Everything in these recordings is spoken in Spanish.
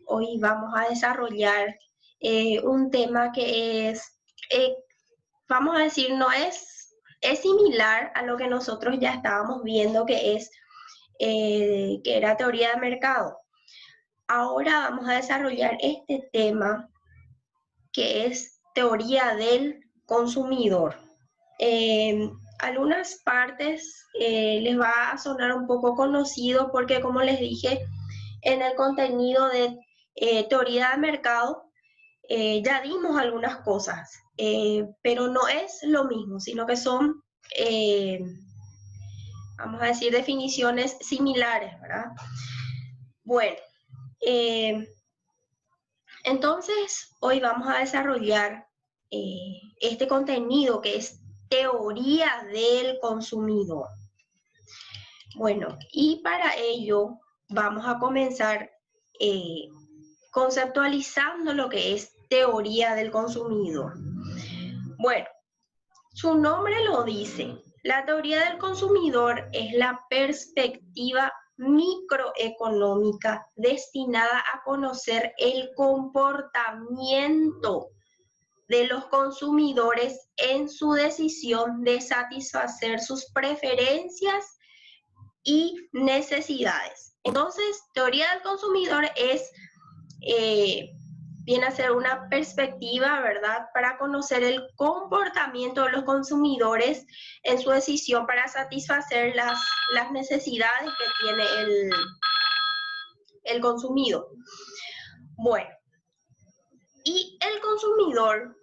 hoy vamos a desarrollar un tema que es, vamos a decir, es similar a lo que nosotros ya estábamos viendo, que era teoría de mercado. Ahora vamos a desarrollar este tema que es teoría del consumidor. Algunas partes les va a sonar un poco conocido porque, como les dije, en el contenido de teoría de mercado ya dimos algunas cosas, pero no es lo mismo, sino que son, vamos a decir, definiciones similares, ¿verdad? Bueno, entonces hoy vamos a desarrollar este contenido que es teoría del consumidor. Bueno, y para ello vamos a comenzar conceptualizando lo que es teoría del consumidor. Bueno, su nombre lo dice. La teoría del consumidor es la perspectiva microeconómica destinada a conocer el comportamiento de los consumidores en su decisión de satisfacer sus preferencias y necesidades. Entonces, teoría del consumidor viene a ser una perspectiva, ¿verdad?, para conocer el comportamiento de los consumidores en su decisión para satisfacer las necesidades que tiene el consumido. Bueno, y el consumidor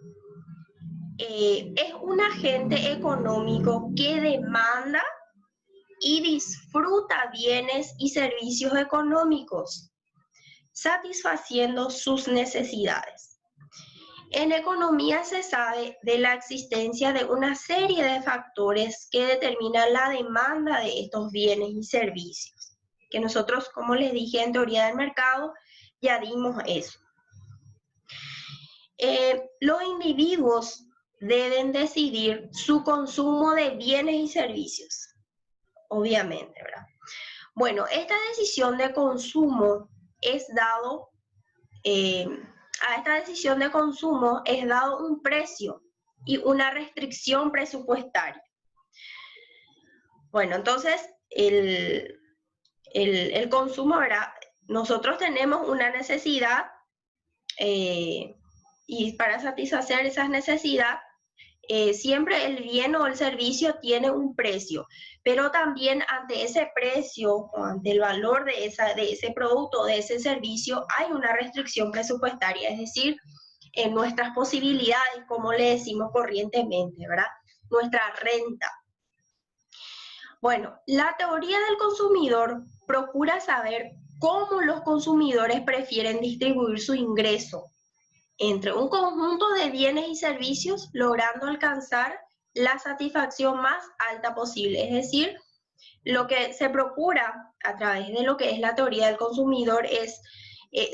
es un agente económico que demanda y disfruta bienes y servicios económicos, satisfaciendo sus necesidades. En economía se sabe de la existencia de una serie de factores que determinan la demanda de estos bienes y servicios, que nosotros, como les dije en teoría del mercado, ya dimos eso. Los individuos deben decidir su consumo de bienes y servicios, obviamente, ¿verdad? Bueno, esta decisión de consumo es dado, a esta decisión de consumo es dado un precio y una restricción presupuestaria. Bueno, entonces el consumo, ¿verdad? Nosotros tenemos una necesidad y para satisfacer esas necesidades, siempre el bien o el servicio tiene un precio, pero también ante ese precio o ante el valor de ese producto, de ese servicio, hay una restricción presupuestaria, es decir, en nuestras posibilidades, como le decimos corrientemente, ¿verdad? Nuestra renta. Bueno, la teoría del consumidor procura saber cómo los consumidores prefieren distribuir su ingreso entre un conjunto de bienes y servicios, logrando alcanzar la satisfacción más alta posible. Es decir, lo que se procura a través de lo que es la teoría del consumidor es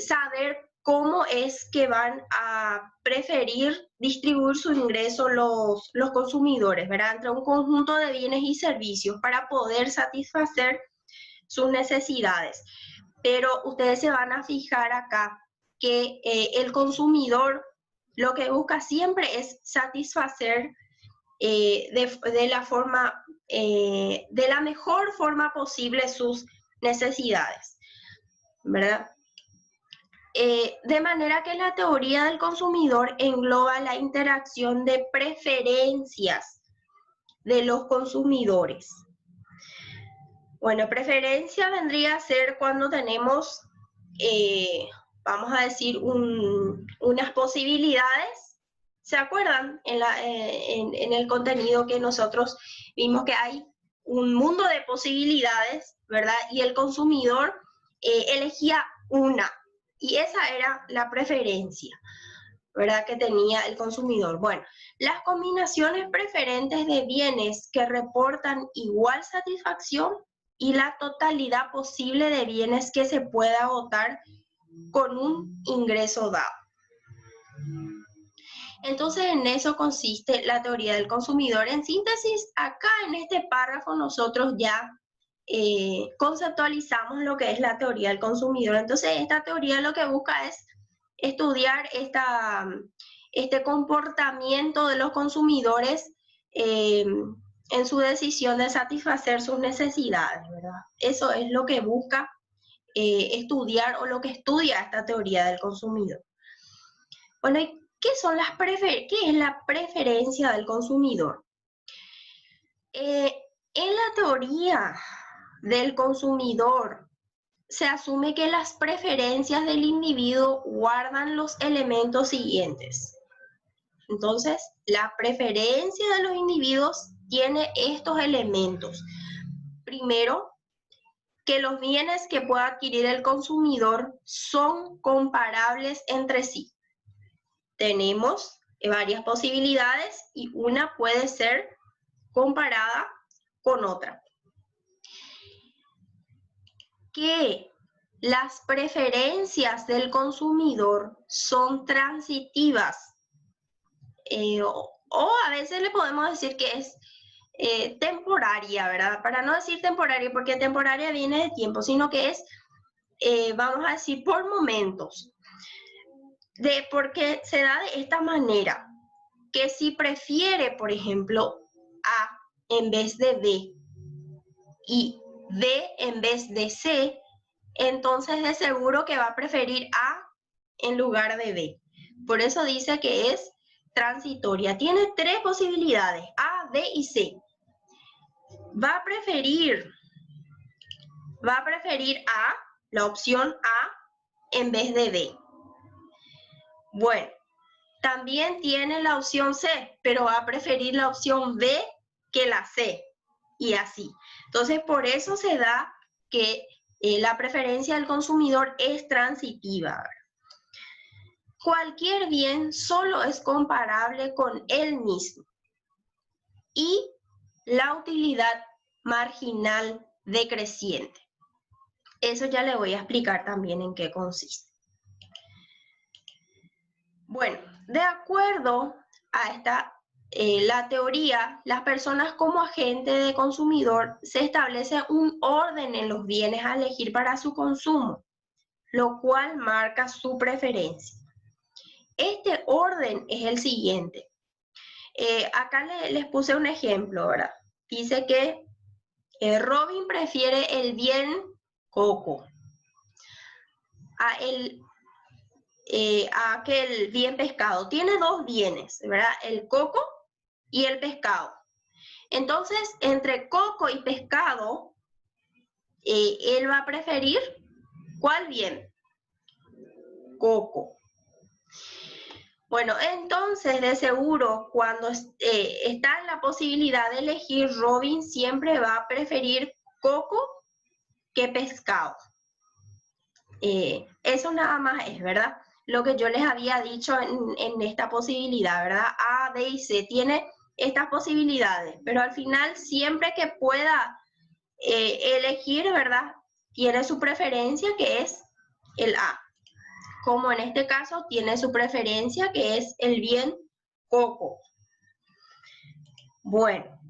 saber cómo es que van a preferir distribuir su ingreso los consumidores, ¿verdad?, entre un conjunto de bienes y servicios para poder satisfacer sus necesidades. Pero ustedes se van a fijar acá que el consumidor lo que busca siempre es satisfacer de la mejor forma posible sus necesidades, ¿verdad? De manera que la teoría del consumidor engloba la interacción de preferencias de los consumidores. Bueno, preferencia vendría a ser cuando tenemos, vamos a decir, unas posibilidades. ¿Se acuerdan? En el contenido que nosotros vimos que hay un mundo de posibilidades, ¿verdad? Y el consumidor elegía una, y esa era la preferencia, ¿verdad?, que tenía el consumidor. Bueno, las combinaciones preferentes de bienes que reportan igual satisfacción y la totalidad posible de bienes que se pueda agotar con un ingreso dado. Entonces, en eso consiste la teoría del consumidor. En síntesis, acá en este párrafo nosotros ya conceptualizamos lo que es la teoría del consumidor. Entonces, esta teoría lo que busca es estudiar este comportamiento de los consumidores en su decisión de satisfacer sus necesidades, ¿verdad? Eso es lo que busca estudiar o lo que estudia esta teoría del consumidor. Bueno, ¿y qué es la preferencia del consumidor? En la teoría del consumidor se asume que las preferencias del individuo guardan los elementos siguientes. Entonces, la preferencia de los individuos tiene estos elementos. Primero, que los bienes que pueda adquirir el consumidor son comparables entre sí. Tenemos varias posibilidades y una puede ser comparada con otra. Que las preferencias del consumidor son transitivas o a veces le podemos decir que es temporaria, ¿verdad? Para no decir temporaria, porque temporaria viene de tiempo, sino que es, vamos a decir, por momentos. Porque se da de esta manera, que si prefiere, por ejemplo, A en vez de B y B en vez de C, entonces de seguro que va a preferir A en lugar de B. Por eso dice que es transitoria. Tiene tres posibilidades, A, B y C. Va a preferir A, la opción A, en vez de B. Bueno, también tiene la opción C, pero va a preferir la opción B que la C, y así. Entonces, por eso se da que la preferencia del consumidor es transitiva. Cualquier bien solo es comparable con él mismo. Y la utilidad marginal decreciente. Eso ya le voy a explicar también en qué consiste. Bueno, de acuerdo a la teoría, las personas como agente de consumidor se establece un orden en los bienes a elegir para su consumo, lo cual marca su preferencia. Este orden es el siguiente. Acá les puse un ejemplo, ¿verdad? Dice que Robin prefiere el bien coco a aquel bien pescado. Tiene dos bienes, ¿verdad? El coco y el pescado. Entonces, entre coco y pescado, él va a preferir ¿cuál bien? Coco. Bueno, entonces de seguro cuando está en la posibilidad de elegir, Robin siempre va a preferir coco que pescado. Eso nada más es, ¿verdad? Lo que yo les había dicho en esta posibilidad, ¿verdad? A, B y C tiene estas posibilidades, pero al final siempre que pueda elegir, ¿verdad? Tiene su preferencia, que es el A. Como en este caso tiene su preferencia, que es el bien coco. Bueno,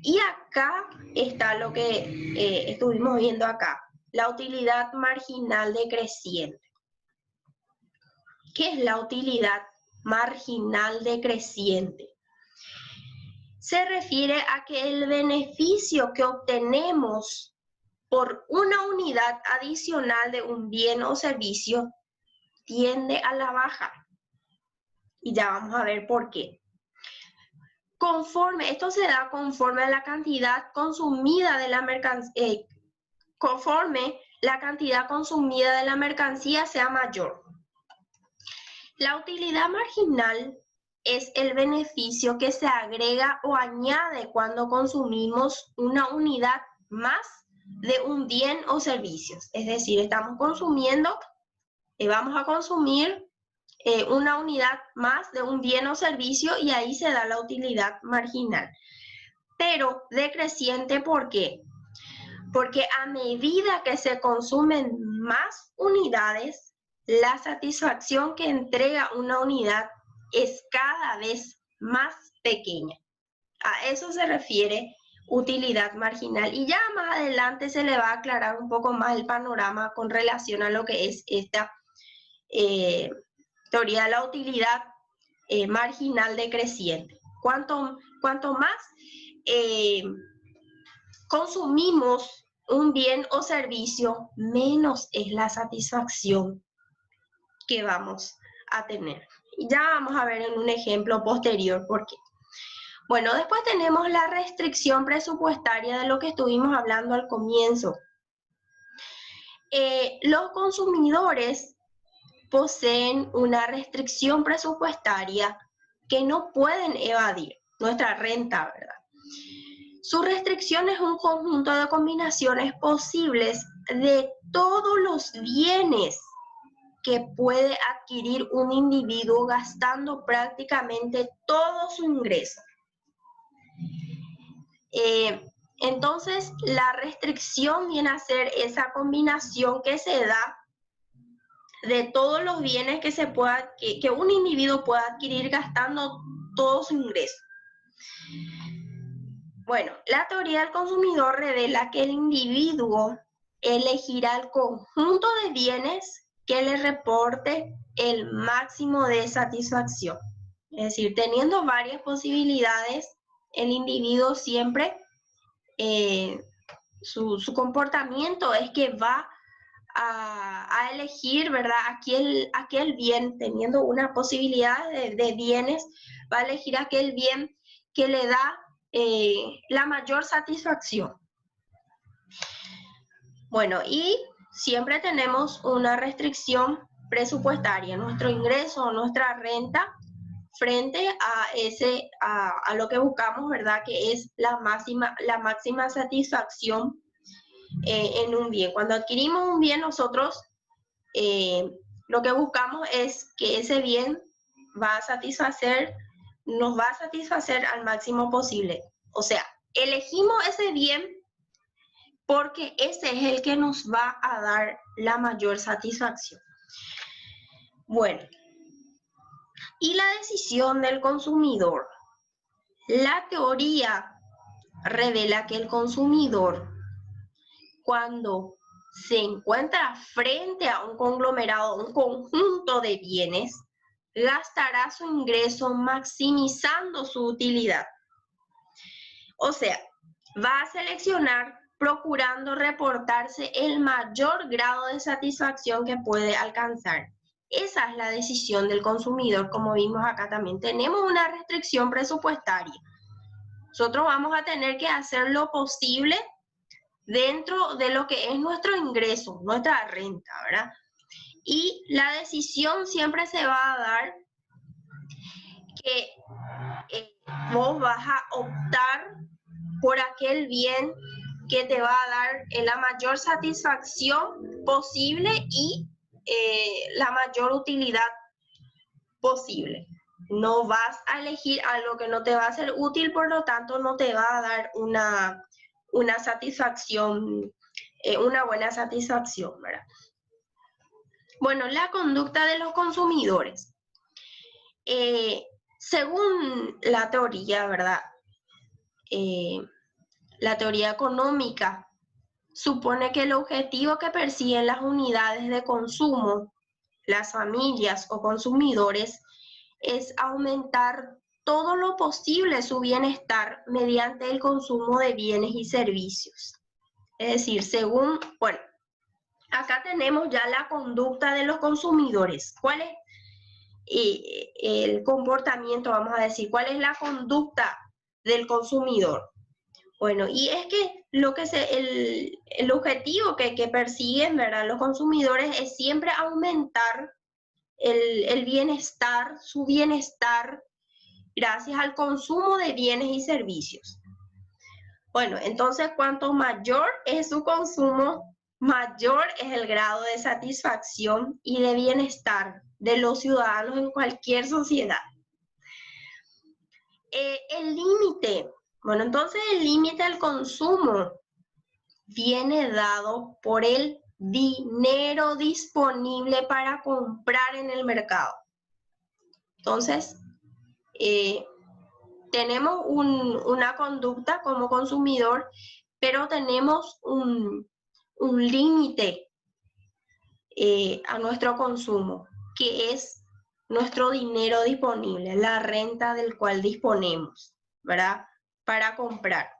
y acá está lo que estuvimos viendo acá, la utilidad marginal decreciente. ¿Qué es la utilidad marginal decreciente? Se refiere a que el beneficio que obtenemos por una unidad adicional de un bien o servicio tiende a la baja. Y ya vamos a ver por qué. Esto se da conforme a la cantidad consumida de la mercancía, conforme la cantidad consumida de la mercancía sea mayor. La utilidad marginal es el beneficio que se agrega o añade cuando consumimos una unidad más de un bien o servicios. Es decir, estamos consumiendo, vamos a consumir una unidad más de un bien o servicio y ahí se da la utilidad marginal. Pero decreciente, ¿por qué? Porque a medida que se consumen más unidades, la satisfacción que entrega una unidad es cada vez más pequeña. A eso se refiere utilidad marginal. Y ya más adelante se le va a aclarar un poco más el panorama con relación a lo que es esta teoría de la utilidad marginal decreciente. Cuanto más consumimos un bien o servicio, menos es la satisfacción que vamos a tener. Y ya vamos a ver en un ejemplo posterior por qué. Bueno, después tenemos la restricción presupuestaria de lo que estuvimos hablando al comienzo. Los consumidores poseen una restricción presupuestaria que no pueden evadir, nuestra renta, ¿verdad? Su restricción es un conjunto de combinaciones posibles de todos los bienes que puede adquirir un individuo gastando prácticamente todo su ingreso. Entonces, la restricción viene a ser esa combinación que se da de todos los bienes que un individuo pueda adquirir gastando todo su ingreso. Bueno, la teoría del consumidor revela que el individuo elegirá el conjunto de bienes que le reporte el máximo de satisfacción. Es decir, teniendo varias posibilidades, el individuo siempre, su comportamiento es que va a elegir, ¿verdad? Aquel bien, teniendo una posibilidad de bienes, va a elegir aquel bien que le da la mayor satisfacción. Bueno, y siempre tenemos una restricción presupuestaria, nuestro ingreso o nuestra renta frente a lo que buscamos, ¿verdad? Que es la máxima satisfacción en un bien. Cuando adquirimos un bien, nosotros lo que buscamos es que ese bien nos va a satisfacer al máximo posible. O sea, elegimos ese bien porque ese es el que nos va a dar la mayor satisfacción. Bueno, y la decisión del consumidor. La teoría revela que el consumidor, cuando se encuentra frente a un conglomerado, un conjunto de bienes, gastará su ingreso maximizando su utilidad. O sea, va a seleccionar procurando reportarse el mayor grado de satisfacción que puede alcanzar. Esa es la decisión del consumidor, como vimos acá también. Tenemos una restricción presupuestaria. Nosotros vamos a tener que hacer lo posible dentro de lo que es nuestro ingreso, nuestra renta, ¿verdad? Y la decisión siempre se va a dar que vos vas a optar por aquel bien que te va a dar la mayor satisfacción posible y la mayor utilidad posible. No vas a elegir algo que no te va a ser útil, por lo tanto no te va a dar una satisfacción, una buena satisfacción, ¿verdad? Bueno, la conducta de los consumidores. Según la teoría, ¿verdad? La teoría económica supone que el objetivo que persiguen las unidades de consumo, las familias o consumidores, es aumentar todo lo posible su bienestar mediante el consumo de bienes y servicios. Es decir, según, bueno, acá tenemos ya la conducta de los consumidores. ¿Cuál es el comportamiento, vamos a decir? ¿Cuál es la conducta del consumidor? Bueno, y es que el objetivo que persiguen, ¿verdad?, los consumidores es siempre aumentar el bienestar, su bienestar, gracias al consumo de bienes y servicios. Bueno, entonces, cuanto mayor es su consumo, mayor es el grado de satisfacción y de bienestar de los ciudadanos en cualquier sociedad. El límite. Bueno, entonces el límite al consumo viene dado por el dinero disponible para comprar en el mercado. Entonces, tenemos una conducta como consumidor, pero tenemos un límite a nuestro consumo, que es nuestro dinero disponible, la renta del cual disponemos, ¿verdad? Para comprar.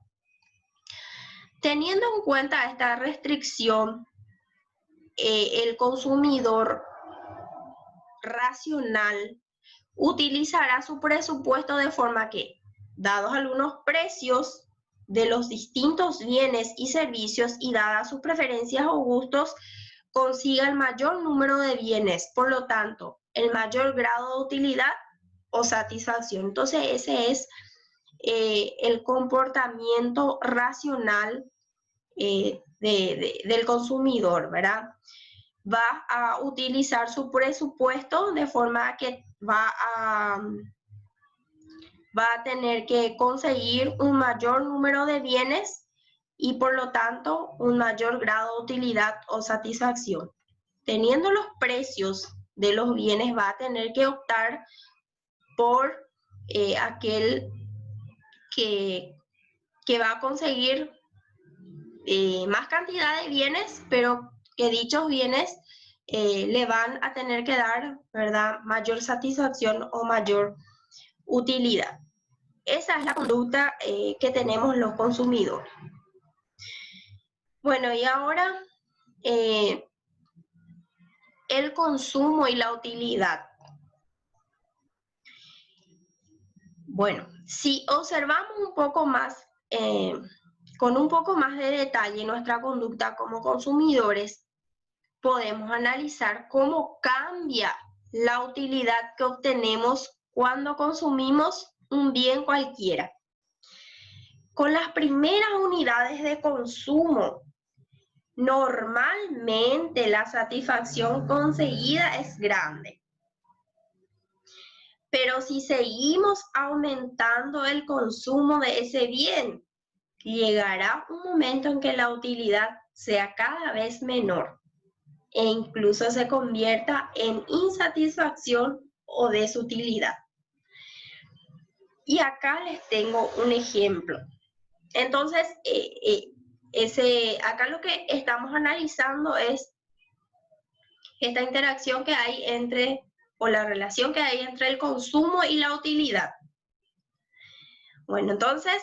Teniendo en cuenta esta restricción, el consumidor racional utilizará su presupuesto de forma que, dados algunos precios de los distintos bienes y servicios y dadas sus preferencias o gustos, consiga el mayor número de bienes, por lo tanto, el mayor grado de utilidad o satisfacción. Entonces, ese es el comportamiento racional del consumidor, ¿verdad? Va a utilizar su presupuesto de forma que va a tener que conseguir un mayor número de bienes y por lo tanto un mayor grado de utilidad o satisfacción. Teniendo los precios de los bienes, va a tener que optar por aquel que va a conseguir más cantidad de bienes, pero que dichos bienes le van a tener que dar, ¿verdad?, mayor satisfacción o mayor utilidad. Esa es la conducta que tenemos los consumidores. Bueno, y ahora el consumo y la utilidad. Bueno, si observamos un poco más, con un poco más de detalle nuestra conducta como consumidores, podemos analizar cómo cambia la utilidad que obtenemos cuando consumimos un bien cualquiera. Con las primeras unidades de consumo, normalmente la satisfacción conseguida es grande. Pero si seguimos aumentando el consumo de ese bien, llegará un momento en que la utilidad sea cada vez menor e incluso se convierta en insatisfacción o desutilidad. Y acá les tengo un ejemplo. Entonces, acá lo que estamos analizando es esta interacción que hay entre, o la relación que hay entre el consumo y la utilidad. Bueno, entonces,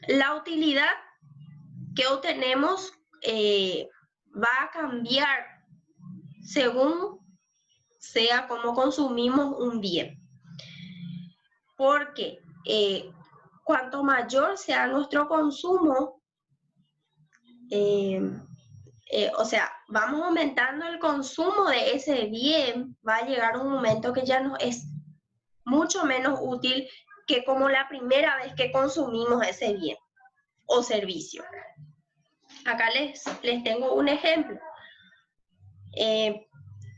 la utilidad que obtenemos va a cambiar según sea como consumimos un bien. Porque cuanto mayor sea nuestro consumo, o sea, vamos aumentando el consumo de ese bien, va a llegar un momento que ya nos es mucho menos útil que como la primera vez que consumimos ese bien o servicio. Acá les tengo un ejemplo.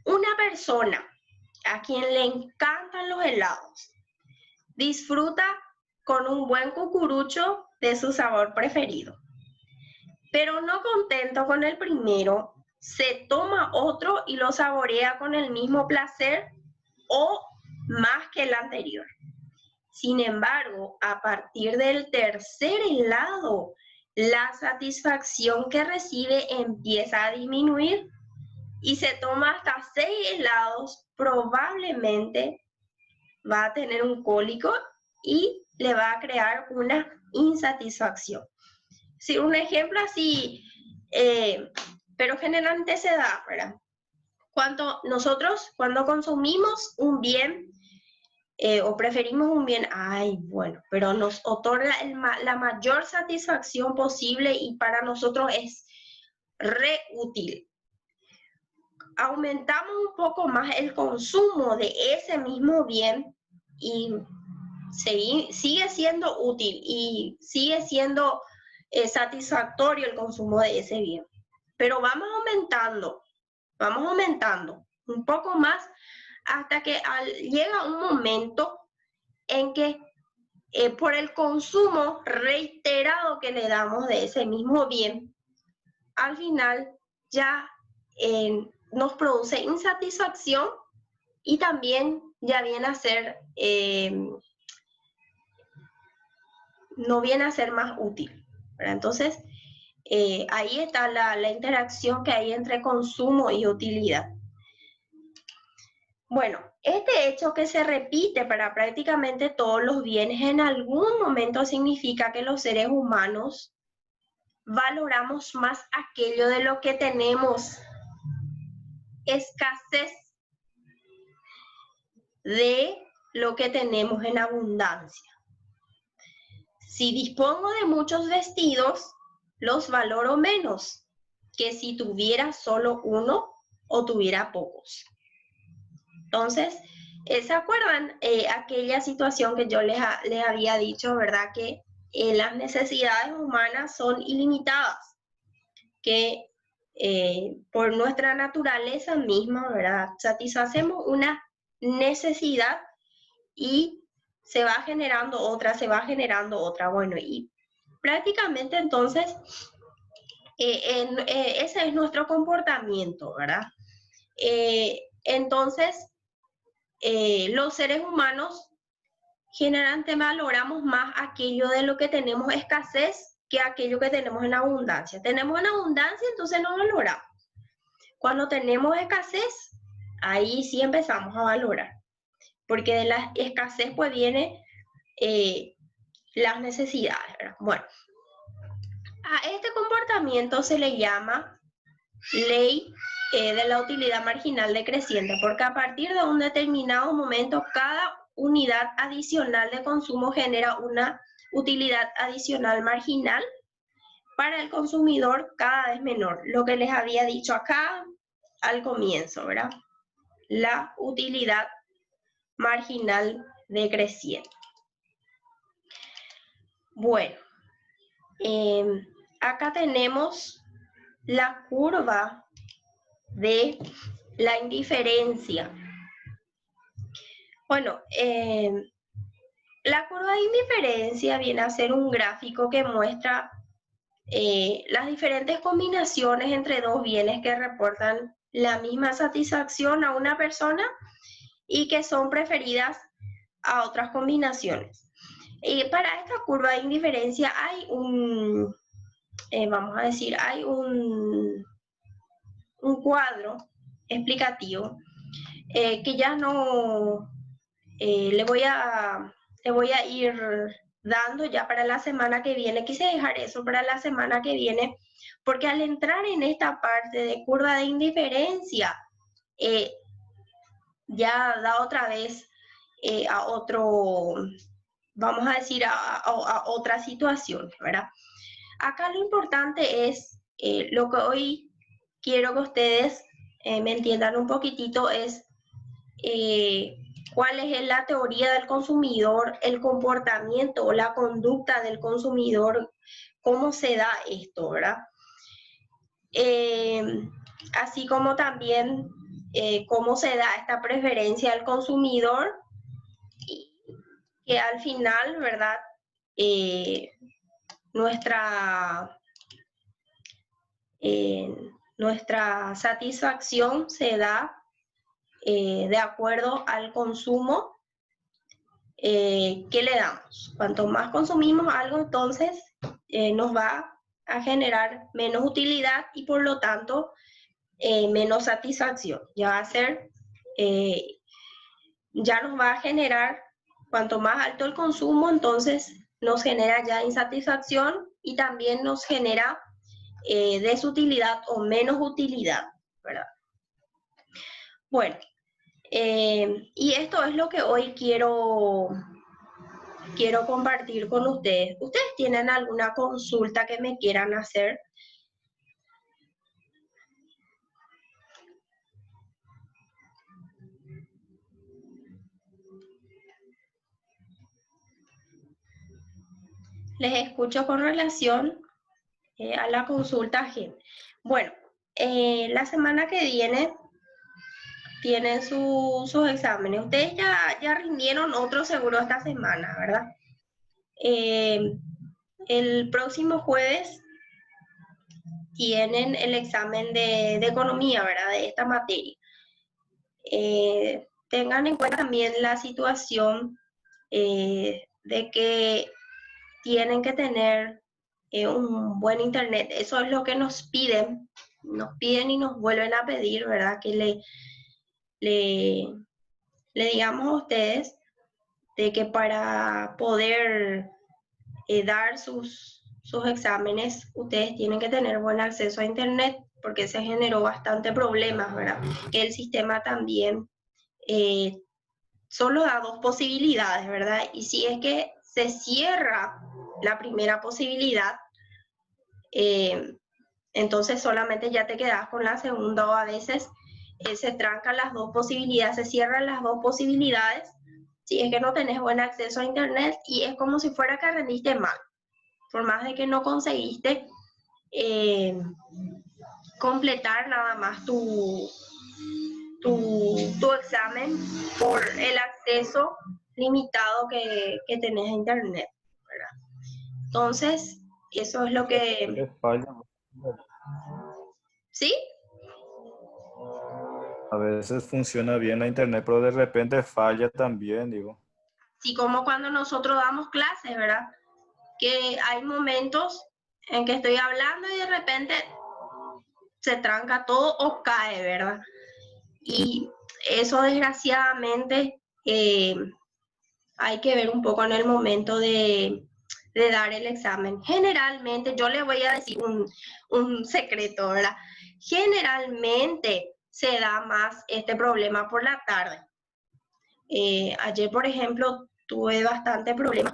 Una persona a quien le encantan los helados disfruta con un buen cucurucho de su sabor preferido. Pero no contento con el primero, se toma otro y lo saborea con el mismo placer o más que el anterior. Sin embargo, a partir del tercer helado, la satisfacción que recibe empieza a disminuir y se toma hasta 6 helados, probablemente va a tener un cólico y le va a crear una insatisfacción. Sí, un ejemplo así, pero generalmente se da, ¿verdad? Cuando consumimos un bien o preferimos un bien, bueno, pero nos otorga la mayor satisfacción posible y para nosotros es re útil. Aumentamos un poco más el consumo de ese mismo bien y sigue siendo útil y sigue siendo satisfactorio el consumo de ese bien. Pero vamos aumentando un poco más hasta que llega un momento en que por el consumo reiterado que le damos de ese mismo bien, al final ya nos produce insatisfacción y también ya viene a ser, no viene a ser más útil, ¿verdad? Entonces, ahí está la interacción que hay entre consumo y utilidad. Bueno, este hecho que se repite para prácticamente todos los bienes en algún momento significa que los seres humanos valoramos más aquello de lo que tenemos escasez de lo que tenemos en abundancia. Si dispongo de muchos vestidos, los valoro menos que si tuviera solo uno o tuviera pocos. Entonces, ¿se acuerdan aquella situación que yo les había dicho, verdad? Que las necesidades humanas son ilimitadas, que por nuestra naturaleza misma, ¿verdad? Satisfacemos una necesidad y se va generando otra, se va generando otra. Bueno, y prácticamente entonces ese es nuestro comportamiento, ¿verdad? Entonces, los seres humanos generalmente valoramos más aquello de lo que tenemos escasez que aquello que tenemos en abundancia. Tenemos en abundancia, entonces no valoramos. Cuando tenemos escasez, ahí sí empezamos a valorar, porque de la escasez pues viene las necesidades, ¿verdad? Bueno, a este comportamiento se le llama ley de la utilidad marginal decreciente, porque a partir de un determinado momento cada unidad adicional de consumo genera una utilidad adicional marginal para el consumidor cada vez menor. Lo que les había dicho acá al comienzo, ¿verdad? La utilidad marginal decreciente. Bueno, acá tenemos la curva de la indiferencia. Bueno, la curva de indiferencia viene a ser un gráfico que muestra las diferentes combinaciones entre dos bienes que reportan la misma satisfacción a una persona y que son preferidas a otras combinaciones. Para esta curva de indiferencia hay un, vamos a decir, hay un cuadro explicativo que ya no le voy a ir dando ya para la semana que viene. Quise dejar eso para la semana que viene, porque al entrar en esta parte de curva de indiferencia, ya da otra vez a otro, vamos a decir, a otra situación, ¿verdad? Acá lo importante es, lo que hoy quiero que ustedes me entiendan un poquitito, es cuál es la teoría del consumidor, el comportamiento o la conducta del consumidor, cómo se da esto, ¿verdad? Así como también cómo se da esta preferencia al consumidor y que al final, ¿verdad? Nuestra satisfacción se da de acuerdo al consumo que le damos. Cuanto más consumimos algo, entonces nos va a generar menos utilidad y por lo tanto menos satisfacción. Ya va a ser, ya nos va a generar, cuanto más alto el consumo, entonces nos genera ya insatisfacción y también nos genera desutilidad o menos utilidad, ¿verdad? Bueno, y esto es lo que hoy quiero compartir con ustedes. ¿Ustedes tienen alguna consulta que me quieran hacer? Les escucho con relación a la consulta GEM. Bueno, la semana que viene tienen sus exámenes. Ustedes ya rindieron otro seguro esta semana, ¿verdad? El próximo jueves tienen el examen de economía, ¿verdad? De esta materia. tengan en cuenta también la situación de que tienen que tener un buen internet. Eso es lo que nos piden y nos vuelven a pedir, ¿verdad? Que le, le digamos a ustedes de que para poder dar sus exámenes, ustedes tienen que tener buen acceso a internet, porque se generó bastante problemas, ¿verdad? Que el sistema también solo da dos posibilidades, ¿verdad? Y si es que se cierra la primera posibilidad, eh, entonces solamente ya te quedas con la segunda, o a veces se trancan las dos posibilidades, se cierran las dos posibilidades si es que no tenés buen acceso a internet, y es como si fuera que rendiste mal, por más de que no conseguiste eh, completar nada más tu examen por el acceso limitado que tenés a internet, ¿verdad? Entonces, eso es lo que... Falla. ¿Sí? A veces funciona bien la internet, pero de repente falla también, digo. Sí, como cuando nosotros damos clases, ¿verdad? Que hay momentos en que estoy hablando y de repente se tranca todo o cae, ¿verdad? Y eso desgraciadamente hay que ver un poco en el momento de dar el examen. Generalmente, yo le voy a decir un secreto, ¿verdad? Generalmente se da más este problema por la tarde. Ayer, por ejemplo, tuve bastante problema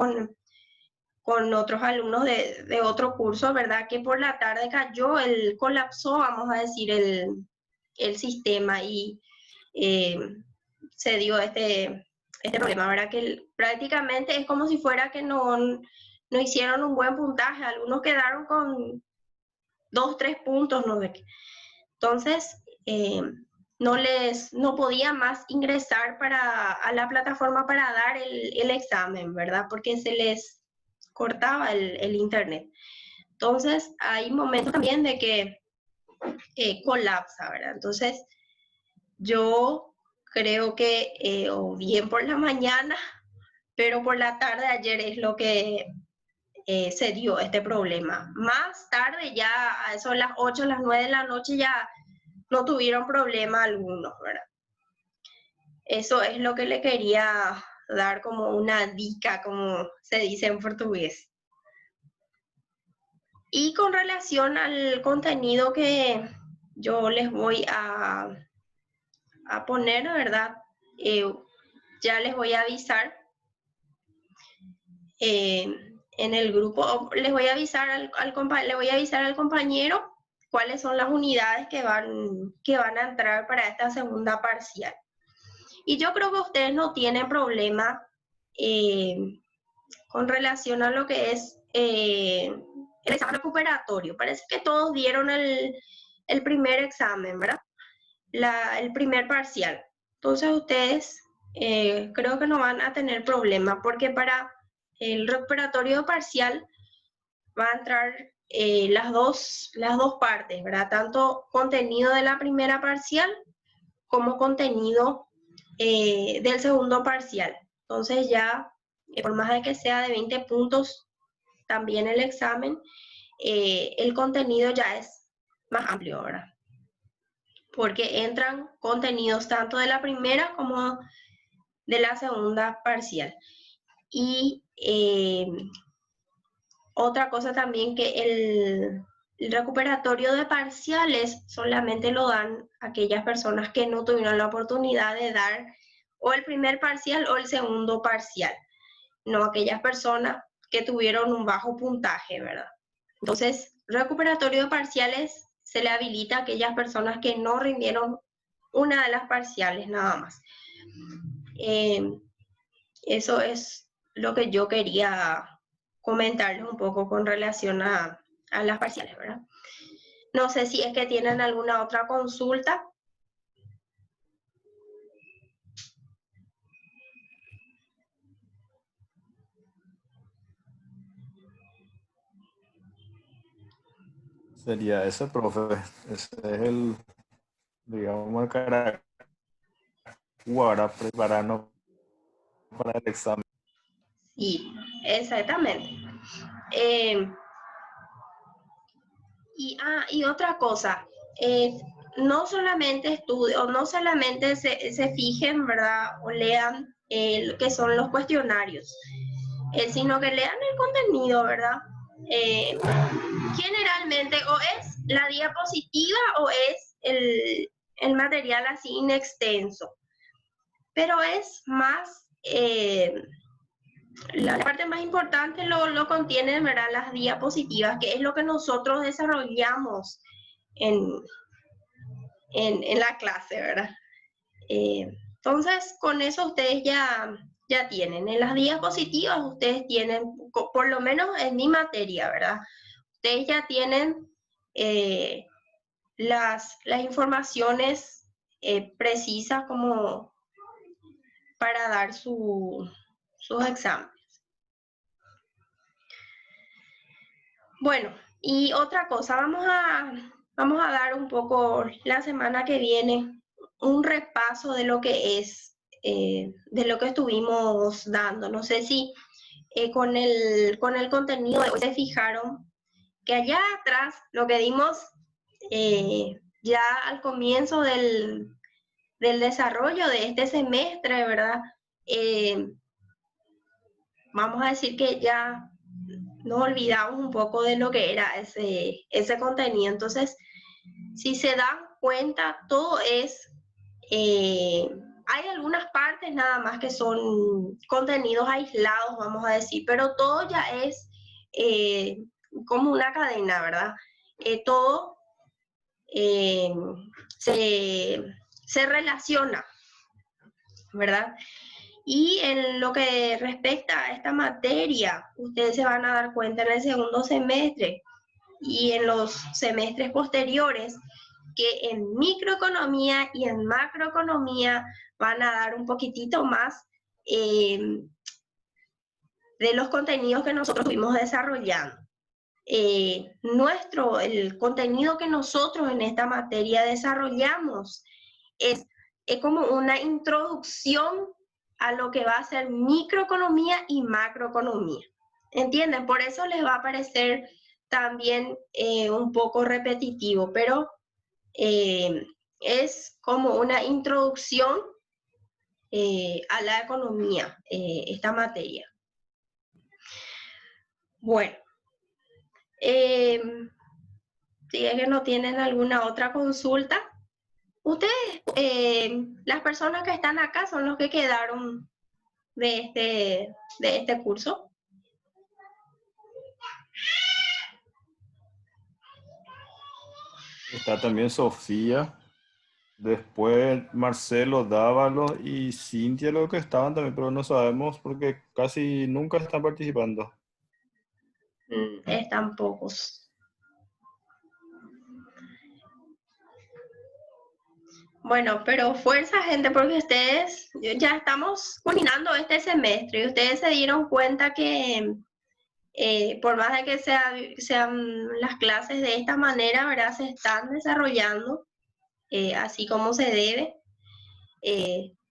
con otros alumnos de otro curso, ¿verdad? Que por la tarde cayó, colapsó, vamos a decir, el sistema, y eh, se dio este problema, ¿verdad? Que prácticamente es como si fuera que no hicieron un buen puntaje, algunos quedaron con 2, 3 puntos, no sé qué. Entonces, no podía más ingresar a la plataforma para dar el examen, ¿verdad? Porque se les cortaba el internet. Entonces, hay momentos también de que colapsa, ¿verdad? Entonces, yo creo que o bien por la mañana, pero por la tarde ayer es lo que se dio este problema. Más tarde, ya a eso de las 8, las 9 de la noche, ya no tuvieron problema algunos, ¿verdad? Eso es lo que le quería dar como una dica, como se dice en portugués. Y con relación al contenido que yo les voy a poner, ¿verdad? Eh, ya les voy a avisar eh, en el grupo, les voy a avisar le voy a avisar al compañero cuáles son las unidades que van a entrar para esta segunda parcial. Y yo creo que ustedes no tienen problema eh, con relación a lo que es el examen recuperatorio. Parece que todos dieron el primer examen, ¿verdad? El primer parcial. Entonces ustedes creo que no van a tener problema, porque para el recuperatorio parcial va a entrar las dos partes, ¿verdad? Tanto contenido de la primera parcial como contenido del segundo parcial. Entonces ya, por más de que sea de 20 puntos también el examen, el contenido ya es más amplio, ¿verdad? Porque entran contenidos tanto de la primera como de la segunda parcial. Y otra cosa también, que el recuperatorio de parciales solamente lo dan aquellas personas que no tuvieron la oportunidad de dar o el primer parcial o el segundo parcial, no aquellas personas que tuvieron un bajo puntaje, ¿verdad? Entonces, recuperatorio de parciales se le habilita a aquellas personas que no rindieron una de las parciales nada más. Eso es lo que yo quería comentarles un poco con relación a las parciales, ¿verdad? No sé si es que tienen alguna otra consulta. Sería ese, profe. Ese es el, digamos, el carácter para prepararnos para el examen. Sí, exactamente. Eh, y otra cosa, no solamente estudien, o no solamente se fijen, ¿verdad? O lean lo que son los cuestionarios, sino que lean el contenido, ¿verdad? Generalmente o es la diapositiva o es el material así inextenso, pero es más, la parte más importante lo contienen, ¿verdad? Las diapositivas, que es lo que nosotros desarrollamos en, en la clase, ¿verdad? Entonces, con eso ustedes ya tienen. En las diapositivas ustedes tienen, por lo menos en mi materia, ¿verdad? Ustedes ya tienen las informaciones precisas como para dar sus exámenes. Bueno, y otra cosa, vamos a dar un poco la semana que viene un repaso de lo que es, de lo que estuvimos dando. No sé si con el contenido de hoy se fijaron que allá atrás lo que dimos ya al comienzo del desarrollo de este semestre, ¿verdad? Vamos a decir que ya nos olvidamos un poco de lo que era ese contenido. Entonces, si se dan cuenta, todo es, hay algunas partes nada más que son contenidos aislados, vamos a decir, pero todo ya es como una cadena, ¿verdad? Todo se relaciona, ¿verdad? Y en lo que respecta a esta materia, ustedes se van a dar cuenta en el segundo semestre y en los semestres posteriores que en microeconomía y en macroeconomía van a dar un poquitito más de los contenidos que nosotros estuvimos desarrollando. El contenido que nosotros en esta materia desarrollamos es como una introducción a lo que va a ser microeconomía y macroeconomía. ¿Entienden? Por eso les va a parecer también un poco repetitivo, pero es como una introducción a la economía, esta materia. Bueno, si es que no tienen alguna otra consulta, ustedes, las personas que están acá son los que quedaron de este curso. Está también Sofía, después Marcelo, Dávalos y Cintia lo que estaban también, pero no sabemos porque casi nunca están participando. Están pocos. Bueno, pero fuerza, gente, porque ustedes ya estamos culminando este semestre y ustedes se dieron cuenta que por más de que sean las clases de esta manera, ¿verdad? Se están desarrollando así como se debe.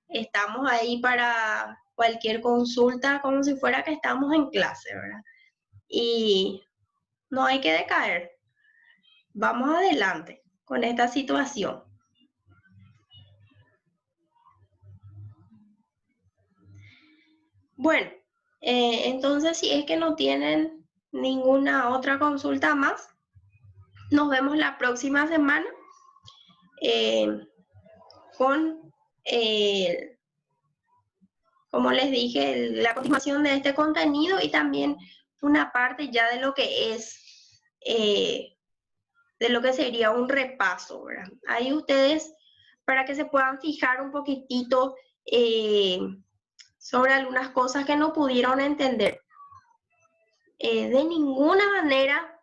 Estamos ahí para cualquier consulta, como si fuera que estamos en clase, ¿verdad? Y no hay que decaer. Vamos adelante con esta situación. Bueno, entonces si es que no tienen ninguna otra consulta más, nos vemos la próxima semana con, como les dije, la continuación de este contenido y también una parte ya de lo que es, de lo que sería un repaso, ¿verdad? Ahí ustedes, para que se puedan fijar un poquitito sobre algunas cosas que no pudieron entender. De ninguna manera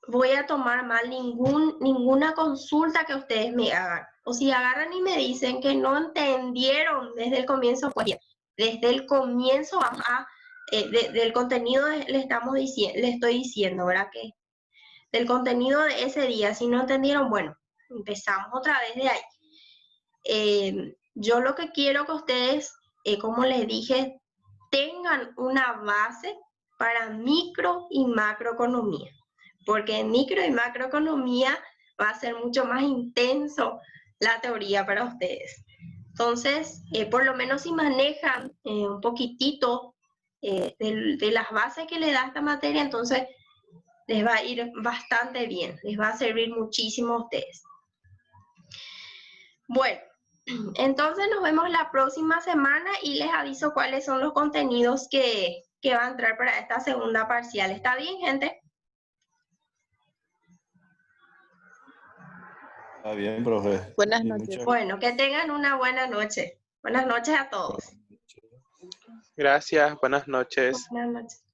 voy a tomar mal ninguna consulta que ustedes me hagan. O si agarran y me dicen que no entendieron desde el comienzo, pues desde el comienzo vamos a, del contenido le estoy diciendo, ¿verdad? Que del contenido de ese día, si no entendieron, bueno, empezamos otra vez de ahí. Yo lo que quiero que ustedes, como les dije, tengan una base para micro y macroeconomía, porque en micro y macroeconomía va a ser mucho más intenso la teoría para ustedes. Entonces, por lo menos si manejan un poquitito de las bases que le da esta materia, entonces les va a ir bastante bien, les va a servir muchísimo a ustedes. Bueno, entonces nos vemos la próxima semana y les aviso cuáles son los contenidos que va a entrar para esta segunda parcial. ¿Está bien, gente? Está bien, profe. Buenas Y noches. Bueno, que tengan una buena noche. Buenas noches a todos. Gracias, buenas noches. Buenas noches.